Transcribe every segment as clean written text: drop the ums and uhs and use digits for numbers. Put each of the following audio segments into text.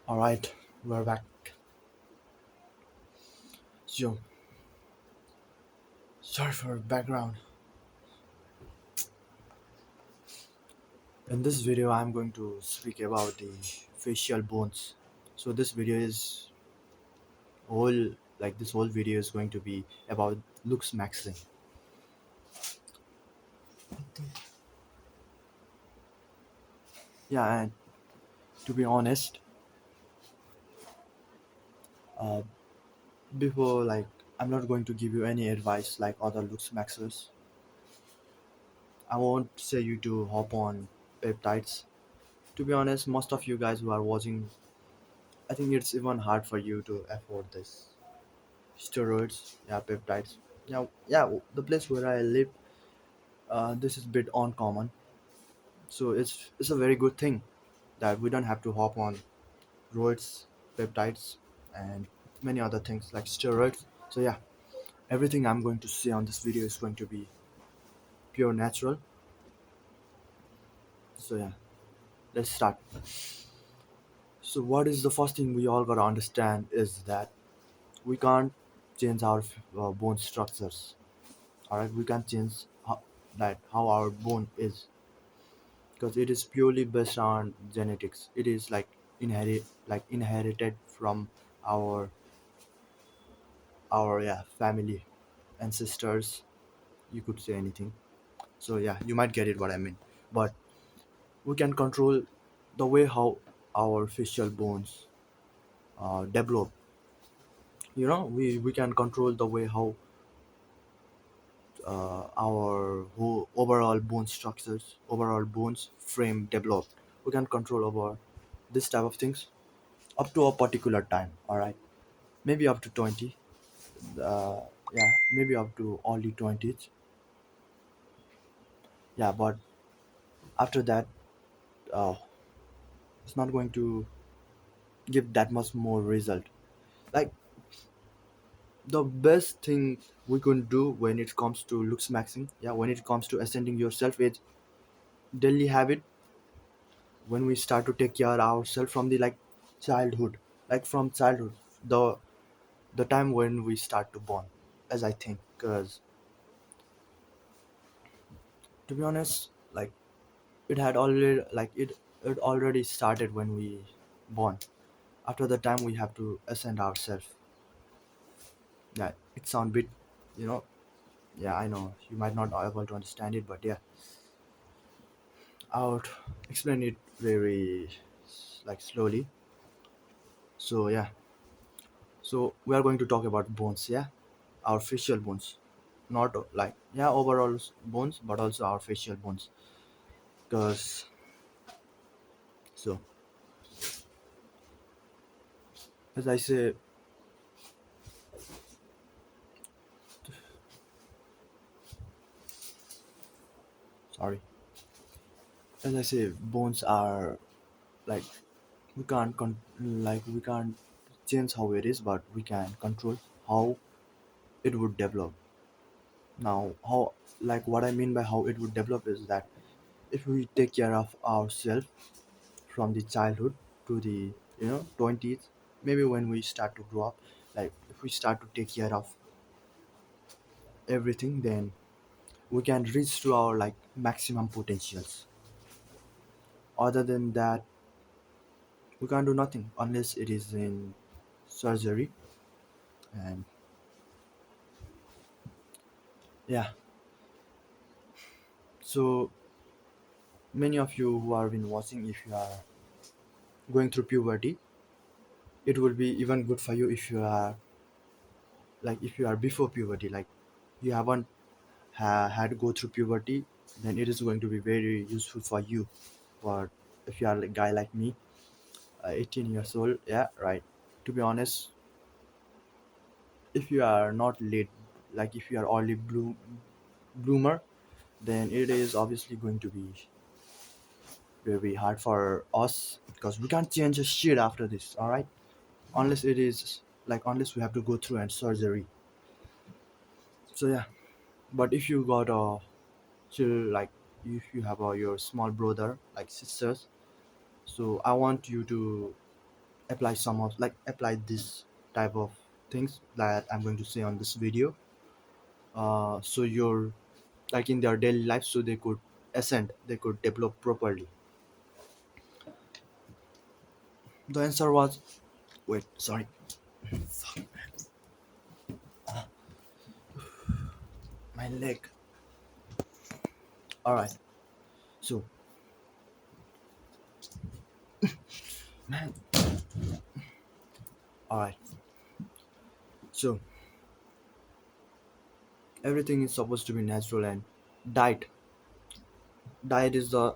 All right, we're back. So, sorry for background. In this video, I'm going to speak about the facial bones. So, this video is whole this whole video is going to be about looks maxing. Yeah, and to be honest, uh, before I'm not going to give you any advice like other looks maxers. I won't say you to hop on peptides. To be honest, most of you guys who are watching, I think it's even hard for you to afford this steroids, yeah, peptides. Yeah, the place where I live, this is a bit uncommon, so it's a very good thing that we don't have to hop on roids, peptides, and many other things like steroids. So yeah, everything I'm going to say on this video is going to be pure natural. So yeah, let's start. So what is the first thing we all gotta understand is that we can't change our bone structures. All right, we can't change how our bone is because it is purely based on genetics. It is inherited from our our family ancestors. You could say anything. So yeah, you might get it what I mean. But we can control the way how our facial bones develop. We can control the way how our whole overall bone structures, overall bones frame develop. We can control over this type of things up to a particular time. All right, maybe up to 20. Yeah, maybe up to early 20s. Yeah, but after that, uh, it's not going to give that much more result. Like the best thing we can do when it comes to looks maxing, yeah, when it comes to ascending yourself, is daily habit. When we start to take care of ourselves from the childhood, from childhood, the time when we start to born, as I think, because to be honest, it had already it already started when we born. After the time we have to ascend ourselves. Yeah, it sound bit, you know yeah, I know you might not be able to understand it, but yeah, I'll explain it very slowly. So yeah, so we are going to talk about bones, yeah, our facial bones, not overall bones, but also our facial bones. Because so as I say, sorry, as I say, bones are like we can't change how it is, but we can control how it would develop. Now, how what I mean by how it would develop is that if we take care of ourselves from the childhood to the 20s, maybe when we start to grow up, if we start to take care of everything, then we can reach to our maximum potentials. Other than that, we can't do nothing unless it is in surgery. And yeah, so many of you who have been watching, if you are going through puberty, it will be even good for you if you are if you are before puberty, you haven't had to go through puberty, then it is going to be very useful for you. But if you are a guy like me, 18 years old, yeah, right, to be honest, if you are not late, if you are early bloomer, then it is obviously going to be very hard for us because we can't change a shit after this, all right, unless it is unless we have to go through and surgery. So yeah, but if you got a chill, if you have your small brother, sisters, so I want you to apply some of like apply this type of things that I'm going to say on this video. So you're like in their daily life, so they could ascend, they could develop properly. The answer was, wait, sorry, my leg. All right, so man, all right, so everything is supposed to be natural, and diet diet is the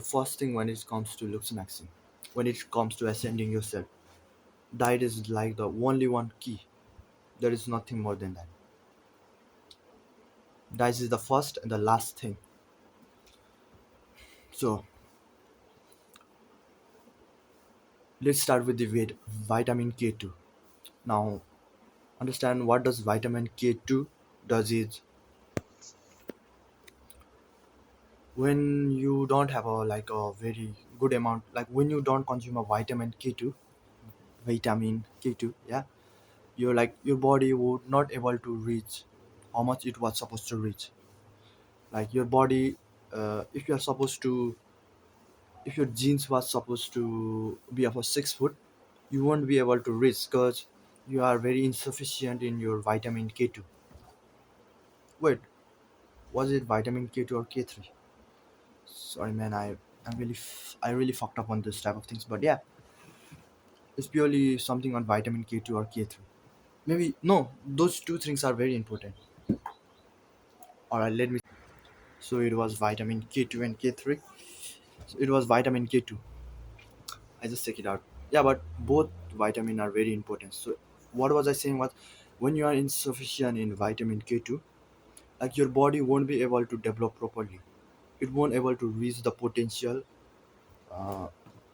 first thing when it comes to looks maxing, when it comes to ascending yourself. Diet is like the only one key. There is nothing more than that. Diet is the first and the last thing. So let's start with the vitamin K2. Now understand what does vitamin K2 does is, when you don't have a like a very good amount, like when you don't consume a vitamin K2, yeah, you're like your body would not able to reach how much it was supposed to reach. Like your body, if you're supposed to, if your genes was supposed to be of a 6 foot, you won't be able to reach because you are very insufficient in your vitamin K2. Wait, was it vitamin K2 or K3? Sorry man, I really fucked up on this type of things, but yeah, it's purely something on vitamin K2 or K3. Maybe no, those two things are very important. All right, let me. So it was vitamin K2 and K3. So it was vitamin K2. I just check it out. Yeah, but both vitamin are very important. So what was I saying was, when you are insufficient in vitamin K2, like your body won't be able to develop properly. It won't able to reach the potential. Uh,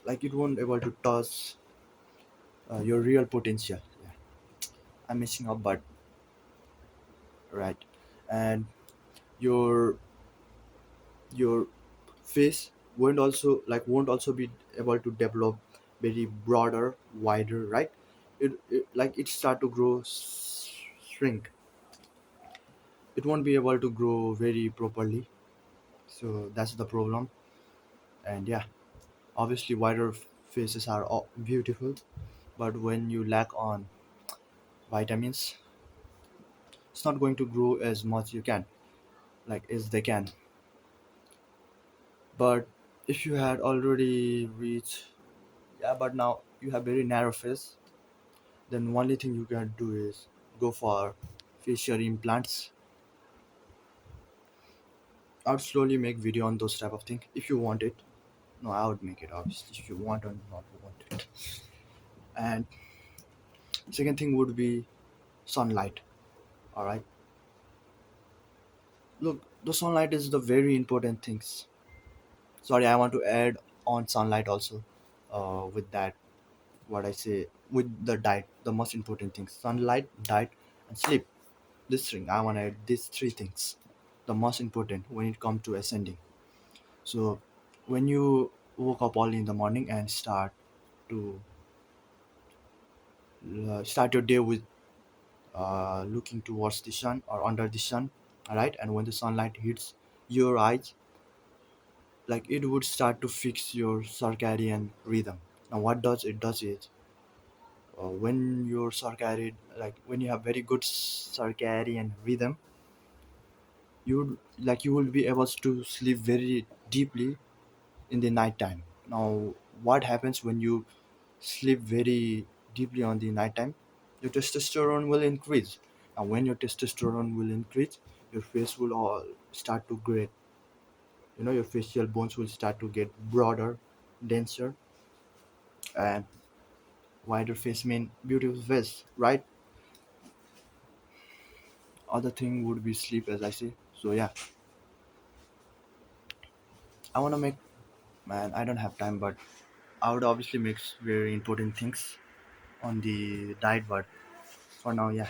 like it won't able to touch your real potential. Yeah, I'm messing up, but right, and your your face won't also be able to develop very broader, wider, right? It like it start to grow, shrink. It won't be able to grow very properly. So that's the problem. And yeah, obviously wider faces are beautiful, but when you lack on vitamins, it's not going to grow as much you can, like as they can. But if you had already reached, yeah, but now you have very narrow face, then only thing you can do is go for facial implants. I would slowly make video on those type of thing if you want it. No, I would make it obviously if you want or not want it. And second thing would be sunlight. All right, look, the sunlight is the very important things. Sorry, I want to add on sunlight also. With that, what I say with the diet, the most important things: sunlight, diet, and sleep. This thing I want to add these three things, the most important when it comes to ascending. So when you woke up early in the morning and to start your day with looking towards the sun or under the sun, all right, and when the sunlight hits your eyes, like it would start to fix your circadian rhythm. Now what does it does is, when your circadian, like when you have very good circadian rhythm, you will be able to sleep very deeply in the night time. Now what happens when you sleep very deeply on the night time? Your testosterone will increase, and when your testosterone will increase, your face will all start to get, your facial bones will start to get broader, denser, and wider face mean beautiful face, right? Other thing would be sleep, as I say. So yeah, I want to make, man, I don't have time, but I would obviously make very important things on the diet, but for now, yeah.